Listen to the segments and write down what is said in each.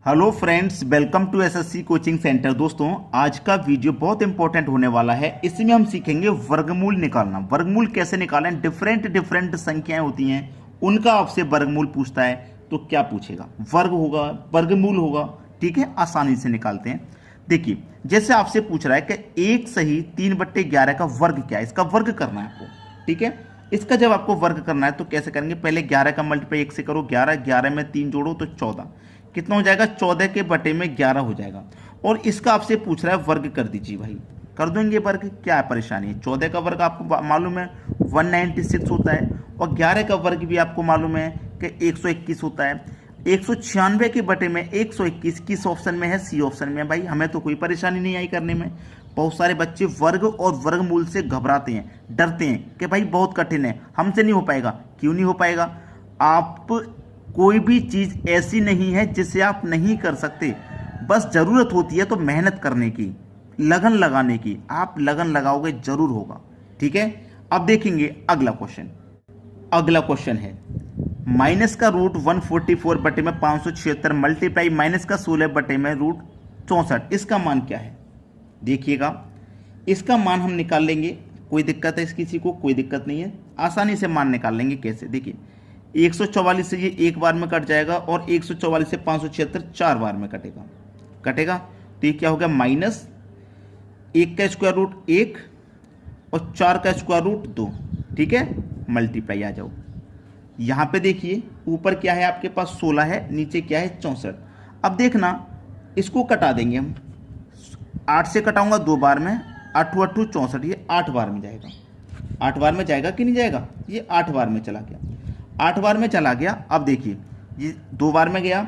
Hello friends, welcome to SSC coaching centre. दोस्तों, आज का वीडियो बहुत इंपॉर्टेंट होने वाला है। इसमें हम सीखेंगे वर्गमूल निकालना। वर्गमूल कैसे निकालें, डिफरेंट संख्याएं होती हैं, उनका आपसे वर्गमूल पूछता है तो क्या पूछेगा, वर्ग होगा, वर्गमूल होगा। ठीक है, आसानी से निकालते हैं। देखिए, जैसे आपसे पूछ रहा है कि 1 सही 3/11 का वर्ग क्या है, इसका वर्ग करना है आपको। ठीक है, इसका जब आपको वर्ग करना है तो कैसे करेंगे, पहले 11 का मल्टीप्लाई 1 से करो, 11 में 3 जोड़ो तो 14, कितना हो जाएगा, 14 के बटे में 11 हो जाएगा। और इसका आपसे पूछ रहा है वर्ग कर दीजिए। भाई कर देंगे वर्ग, क्या है परेशानी है। 14 का वर्ग आपको मालूम है 196 होता है, और 11 का वर्ग भी आपको मालूम है कि 121 होता है। 196 के बटे में 121 किस ऑप्शन में है, सी ऑप्शन में है। भाई हमें तो कोई परेशानी नहीं आई करने में। बहुत सारे बच्चे वर्ग और वर्गमूल से घबराते हैं, डरते हैं कि भाई बहुत कठिन है, हमसे नहीं हो पाएगा। क्यों नहीं हो पाएगा, आप कोई भी चीज़ ऐसी नहीं है जिसे आप नहीं कर सकते। बस ज़रूरत होती है तो मेहनत करने की, लगन लगाने की। आप लगन लगाओगे जरूर होगा। ठीक है, अब देखेंगे अगला क्वेश्चन। अगला क्वेश्चन है माइनस का रूट 144 बटे में 576 मल्टीप्लाई माइनस का 16 बटे में रूट 64, इसका मान क्या है। देखिएगा, इसका मान हम निकाल लेंगे। कोई दिक्कत है इस किसी को, कोई दिक्कत नहीं है, आसानी से मान निकाल लेंगे। कैसे, देखिए 144 से ये एक बार में कट जाएगा, और 144 से 576 4 बार में कटेगा। तो ये क्या हो गया, माइनस 1 का स्क्वायर रूट 1 और 4 का स्क्वायर रूट 2। ठीक है, मल्टीप्लाई आ जाओ। यहाँ पे देखिए ऊपर क्या है आपके पास 16 है, नीचे क्या है 64। अब देखना, इसको कटा देंगे हम। 8 से कटाऊंगा 2 बार में, 8 8 64, ये 8 बार में जाएगा। 8 बार में जाएगा कि नहीं जाएगा, ये 8 बार में चला गया। 8 बार में चला गया। अब देखिए ये 2 बार में गया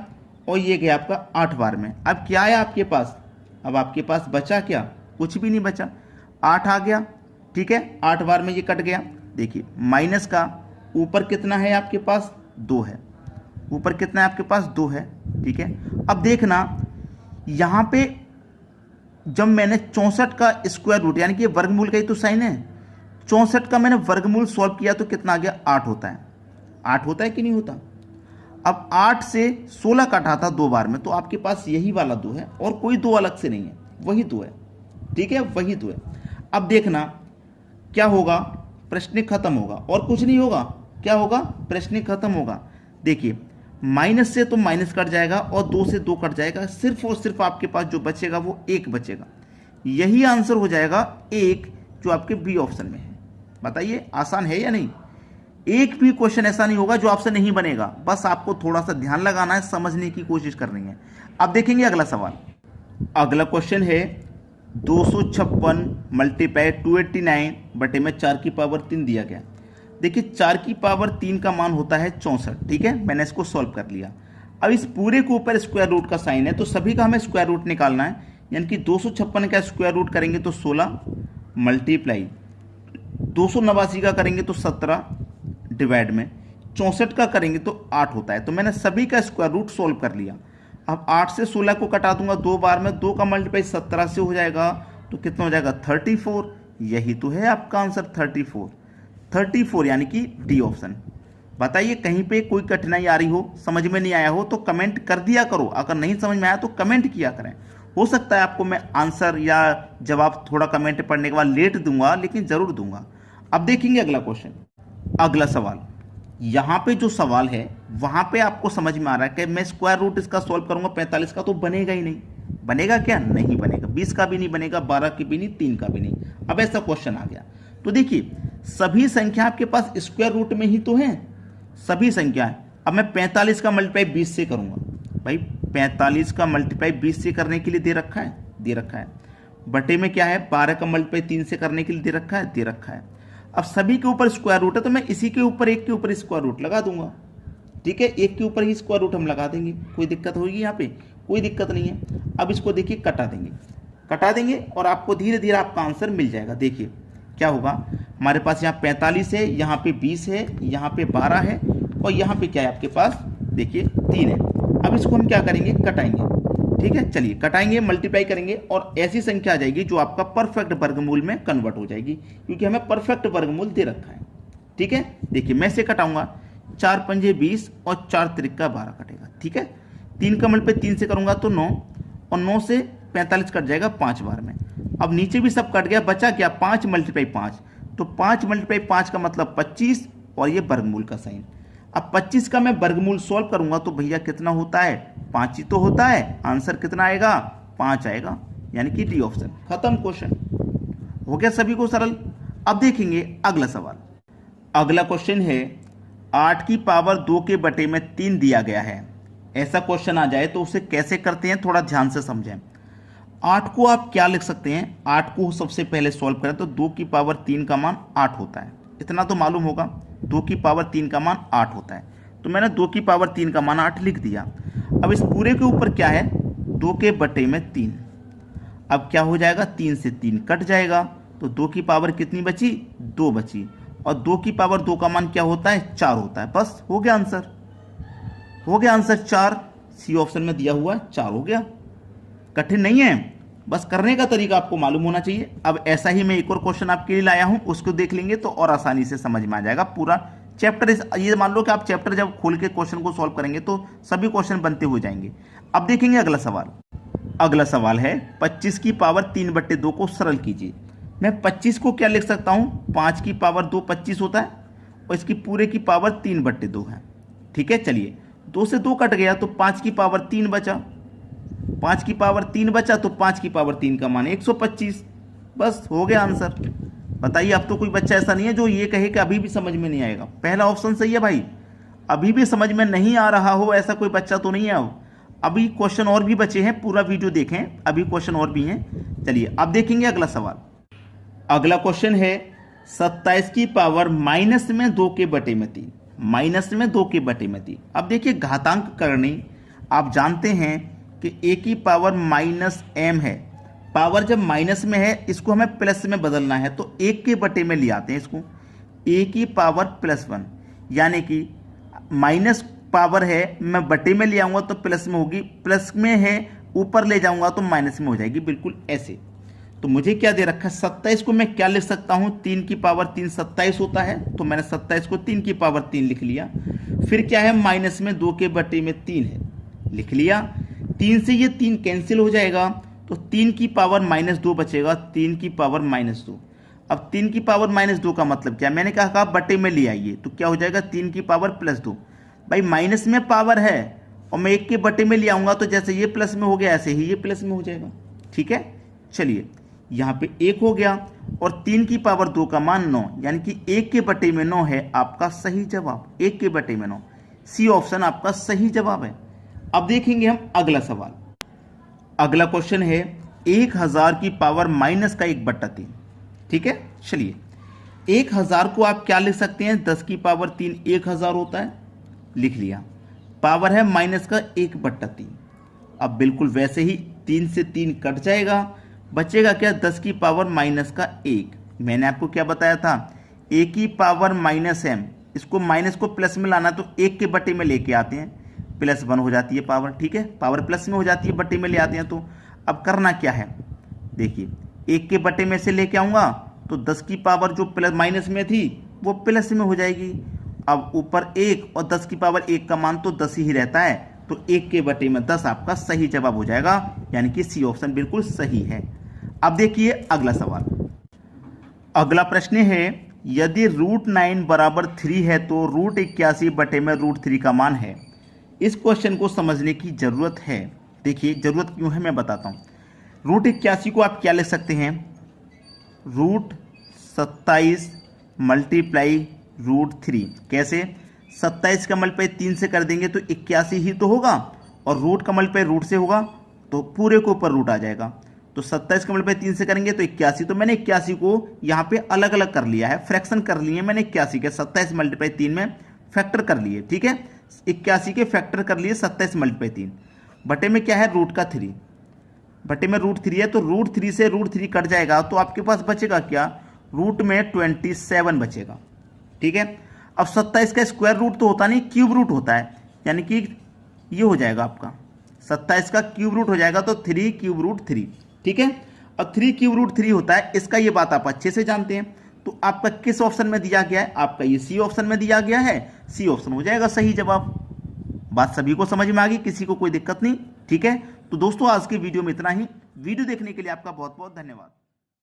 और ये गया आपका 8 बार में। अब क्या है आपके पास, अब आपके पास बचा क्या, कुछ भी नहीं बचा, 8 आ गया। ठीक है, 8 बार में ये कट गया। देखिए माइनस का ऊपर कितना है आपके पास, 2 है। ऊपर कितना है आपके पास, 2 है। ठीक है, अब देखना यहाँ पे जब मैंने 64 का स्क्वायर रूट, यानी कि वर्गमूल का ही तो साइन है, 64 का मैंने वर्गमूल सॉल्व किया तो कितना आ गया, 8 होता है। 8 होता है कि नहीं होता। अब 8 से 16 काटा था 2 बार में, तो आपके पास यही वाला 2 है, और कोई 2 अलग से नहीं है, वही 2 है। ठीक है, वही 2 है। अब देखना क्या होगा, प्रश्न खत्म होगा और कुछ नहीं होगा। क्या होगा, प्रश्न खत्म होगा। देखिए माइनस से तो माइनस कट जाएगा, और 2 से 2 कट जाएगा, सिर्फ और सिर्फ आपके पास जो बचेगा वो 1 बचेगा। यही आंसर हो जाएगा 1, जो आपके बी ऑप्शन में है। बताइए आसान है या नहीं। एक भी क्वेश्चन ऐसा नहीं होगा जो आपसे नहीं बनेगा, बस आपको थोड़ा सा ध्यान लगाना है, समझने की कोशिश करनी है। अब देखेंगे अगला सवाल। अगला क्वेश्चन है 256 मल्टीप्लाई 289 बटे में 4 की पावर 3 दिया गया। देखिए 4 की पावर 3 का मान होता है 64। ठीक है, मैंने इसको सॉल्व कर लिया। अब इस पूरे के ऊपर स्क्वायर रूट का साइन है, तो सभी का हमें स्क्वायर रूट निकालना है। यानी कि 256 का स्क्वायर रूट करेंगे तो 16 मल्टीप्लाई 289 का करेंगे तो 17 डिवाइड में 64 का करेंगे तो 8 होता है। तो मैंने सभी का स्क्वायर रूट सोल्व कर लिया। अब 8 से 16 को कटा दूंगा 2 बार में, 2 का मल्टीप्लाई 17 से हो जाएगा तो कितना हो जाएगा, 34। यही तो है आपका आंसर, 34 यानी कि डी ऑप्शन। बताइए कहीं पे कोई कठिनाई आ रही हो, समझ में नहीं आया हो तो कमेंट कर दिया करो। अगर नहीं समझ में आया तो कमेंट किया करें। हो सकता है आपको मैं आंसर या जवाब थोड़ा कमेंट पढ़ने के बाद लेट दूंगा, लेकिन जरूर दूंगा। अब देखेंगे अगला क्वेश्चन। अगला सवाल, यहाँ पे जो सवाल है वहाँ पे आपको समझ में आ रहा है कि मैं स्क्वायर रूट इसका सॉल्व करूंगा 45 का तो बनेगा ही नहीं। बनेगा क्या, नहीं बनेगा। 20 का भी नहीं बनेगा, 12 की भी नहीं, 3 का भी नहीं। अब ऐसा क्वेश्चन आ गया तो देखिए सभी संख्या आपके पास स्क्वायर रूट में ही तो है, सभी संख्याएं। अब मैं 45 का मल्टीप्लाई 20 से करूंगा। भाई 45 का मल्टीप्लाई 20 से करने के लिए दे रखा है। बटे में क्या है, 12 का मल्टीप्लाई 3 से करने के लिए दे रखा है। अब सभी के ऊपर स्क्वायर रूट है तो मैं इसी के ऊपर एक के ऊपर स्क्वायर रूट लगा दूंगा। ठीक है, एक के ऊपर ही स्क्वायर रूट हम लगा देंगे। कोई दिक्कत होगी यहाँ पे, कोई दिक्कत नहीं है। अब इसको देखिए कटा देंगे और आपको धीरे धीरे आपका आंसर मिल जाएगा। देखिए क्या होगा, हमारे पास यहाँ 45 है, यहाँ पे 20 है, यहाँ पे 12 है, और यहाँ पे क्या है आपके पास, देखिए 3 है। अब इसको हम क्या करेंगे, कटाएंगे। ठीक है, चलिए कटाएंगे, मल्टीप्लाई करेंगे, और ऐसी संख्या आ जाएगी जो आपका परफेक्ट वर्गमूल में कन्वर्ट हो जाएगी, क्योंकि हमें परफेक्ट वर्गमूल दे रखा है। ठीक है, देखिए मैं से कटाऊंगा, 4 पंजे 20 और 4 त्रिका 12 कटेगा। ठीक है, 3 का मल्टीप्लाई 3 से करूँगा तो 9, और 9 से 45 कट जाएगा 5 बार में। अब नीचे भी सब कट गया, बचा क्या 5 मल्टीप्लाई 5, तो 5 मल्टीप्लाई 5 का मतलब 25, और ये वर्गमूल का साइन। अब 25 का मैं वर्गमूल सॉल्व करूंगा तो भैया कितना होता है, 5 ही तो होता है। आंसर कितना आएगा, 5 आएगा, यानी कि डी ऑप्शन। खत्म, क्वेश्चन हो गया सभी को सरल। अब देखेंगे अगला सवाल। अगला क्वेश्चन है 8 की पावर 2 के बटे में 3 दिया गया है। ऐसा क्वेश्चन आ जाए तो उसे कैसे करते हैं, थोड़ा ध्यान से समझें। 8 को आप क्या लिख सकते हैं, 8 को सबसे पहले सॉल्व करें तो 2 की पावर 3 का मान 8 होता है, इतना तो मालूम होगा। 2 की पावर 3 का मान 8 होता है, तो मैंने 2 की पावर 3 का मान 8 लिख दिया। अब इस पूरे के ऊपर क्या है, 2 के बटे में 3। अब क्या हो जाएगा, 3 से 3 कट जाएगा, तो 2 की पावर कितनी बची, 2 बची, और 2 की पावर 2 का मान क्या होता है, 4 होता है। बस हो गया आंसर, हो गया आंसर 4। सी ऑप्शन में दिया हुआ 4 हो गया। कठिन नहीं है, बस करने का तरीका आपको मालूम होना चाहिए। अब ऐसा ही मैं एक और क्वेश्चन आपके लिए लाया हूं, उसको देख लेंगे तो और आसानी से समझ में आ जाएगा पूरा चैप्टर। ये मान लो कि आप चैप्टर जब खोल के क्वेश्चन को सॉल्व करेंगे तो सभी क्वेश्चन बनते हो जाएंगे। अब देखेंगे अगला सवाल। अगला सवाल है 25 की पावर 3/2 को सरल कीजिए। मैं 25 को क्या लिख सकता हूं, 5 की पावर 2 25 होता है, और इसकी पूरे की पावर 3/2 है। ठीक है, चलिए 2 से 2 कट गया तो 5 की पावर 3 बचा, 5 की पावर 3 बचा, तो 5 की पावर 3 का मान 125। बस हो गया आंसर। बताइए, अब तो कोई बच्चा ऐसा नहीं है जो ये कहे कि अभी भी समझ में नहीं आएगा। पहला ऑप्शन सही है भाई, अभी भी समझ में नहीं आ रहा हो ऐसा कोई बच्चा तो नहीं है। अभी क्वेश्चन और भी बचे हैं, पूरा वीडियो देखें, अभी क्वेश्चन और भी हैं। चलिए अब देखेंगे अगला सवाल। अगला क्वेश्चन है 27 की पावर माइनस में 2 के बटे में 3, माइनस में 2 के बटे में 3। अब देखिए घातांक करनी आप जानते हैं कि a की पावर -m है। पावर जब माइनस में है इसको हमें प्लस में बदलना है, तो 1 के बटे में ले आते हैं इसको, a की पावर +1, यानी कि माइनस पावर है, मैं बटे में ले आऊँगा तो प्लस में होगी, प्लस में है ऊपर ले जाऊँगा तो माइनस में हो जाएगी, बिल्कुल ऐसे। तो मुझे क्या दे रखा है, 27 को मैं क्या लिख सकता हूँ, 3 की पावर 3 27 होता है, तो मैंने 27 को 3 की पावर 3 लिख लिया। फिर क्या है, माइनस में 2 के बटे में 3 है, लिख लिया। 3 से ये 3 कैंसिल हो जाएगा, तो 3 की पावर -2 बचेगा, 3 की पावर -2। अब 3 की पावर -2 का मतलब क्या, मैंने कहा बटे में ले आइए, तो क्या हो जाएगा 3 की पावर +2। भाई माइनस में पावर है और मैं 1 के बटे में ले आऊँगा तो जैसे ये प्लस में हो गया ऐसे ही ये प्लस में हो जाएगा। ठीक है, चलिए यहाँ पे 1 हो गया, और 3 की पावर 2 का मान 9, यानी कि 1 के बटे में 9 है आपका सही जवाब। 1 के बटे में 9, सी ऑप्शन आपका सही जवाब है। अब देखेंगे हम अगला सवाल। अगला क्वेश्चन है 1000 की पावर -1/3। ठीक है, चलिए 1000 को आप क्या लिख सकते हैं, 10 की पावर 3 1000 होता है, लिख लिया। पावर है -1/3। अब बिल्कुल वैसे ही 3 से 3 कट जाएगा, बचेगा क्या, 10 की पावर -1। मैंने आपको क्या बताया था, a की पावर -m, इसको माइनस को प्लस में लाना तो 1 के बटे में लेके आते हैं, +1 हो जाती है पावर। ठीक है, पावर प्लस में हो जाती है, बटे में ले आते हैं। तो अब करना क्या है, देखिए 1 के बटे में से लेके आऊँगा तो 10 की पावर जो प्लस माइनस में थी वो प्लस में हो जाएगी। अब ऊपर 1 और 10 की पावर 1 का मान तो 10 ही रहता है, तो 1 के बटे में 10 आपका सही जवाब हो जाएगा, यानी कि सी ऑप्शन बिल्कुल सही है। अब देखिए अगला सवाल। अगला प्रश्न है यदि √9 बराबर 3 है तो √81 बटे में √3 का मान है। इस क्वेश्चन को समझने की जरूरत है। देखिए जरूरत क्यों है मैं बताता हूँ। √81 को आप क्या लिख सकते हैं, √27 × √3। कैसे, 27 का मल्टीप्लाई 3 से कर देंगे तो 81 ही तो होगा, और रूट का मल्टीप्लाई रूट से होगा तो पूरे के ऊपर रूट आ जाएगा। तो 27 का मल्टीप्लाई 3 से करेंगे तो 81। तो मैंने 81 को यहाँ पे अलग अलग कर लिया है, फ्रैक्शन कर लिए मैंने 81 के, 27 × 3 में फैक्टर कर लिए। ठीक है, 81 के फैक्टर कर लिए 27 × 3, बटे में क्या है रूट का 3, बटे में √3 है, तो √3 से √3 कट जाएगा, तो आपके पास बचेगा क्या, रूट में 27 बचेगा। ठीक है, अब 27 का स्क्वायर रूट तो होता नहीं, क्यूब रूट होता है, यानी कि ये हो जाएगा आपका 27 का क्यूब रूट हो जाएगा, तो 3 क्यूब रूट 3। ठीक है, अब 3 क्यूब रूट 3 होता है, इसका ये बात आप अच्छे से जानते हैं। तो आपका किस ऑप्शन में दिया गया है, आपका ये सी ऑप्शन में दिया गया है, सी ऑप्शन हो जाएगा सही जवाब। बात सभी को समझ में आ गई, किसी को कोई दिक्कत नहीं? ठीक है, तो दोस्तों आज के वीडियो में इतना ही। वीडियो देखने के लिए आपका बहुत बहुत धन्यवाद।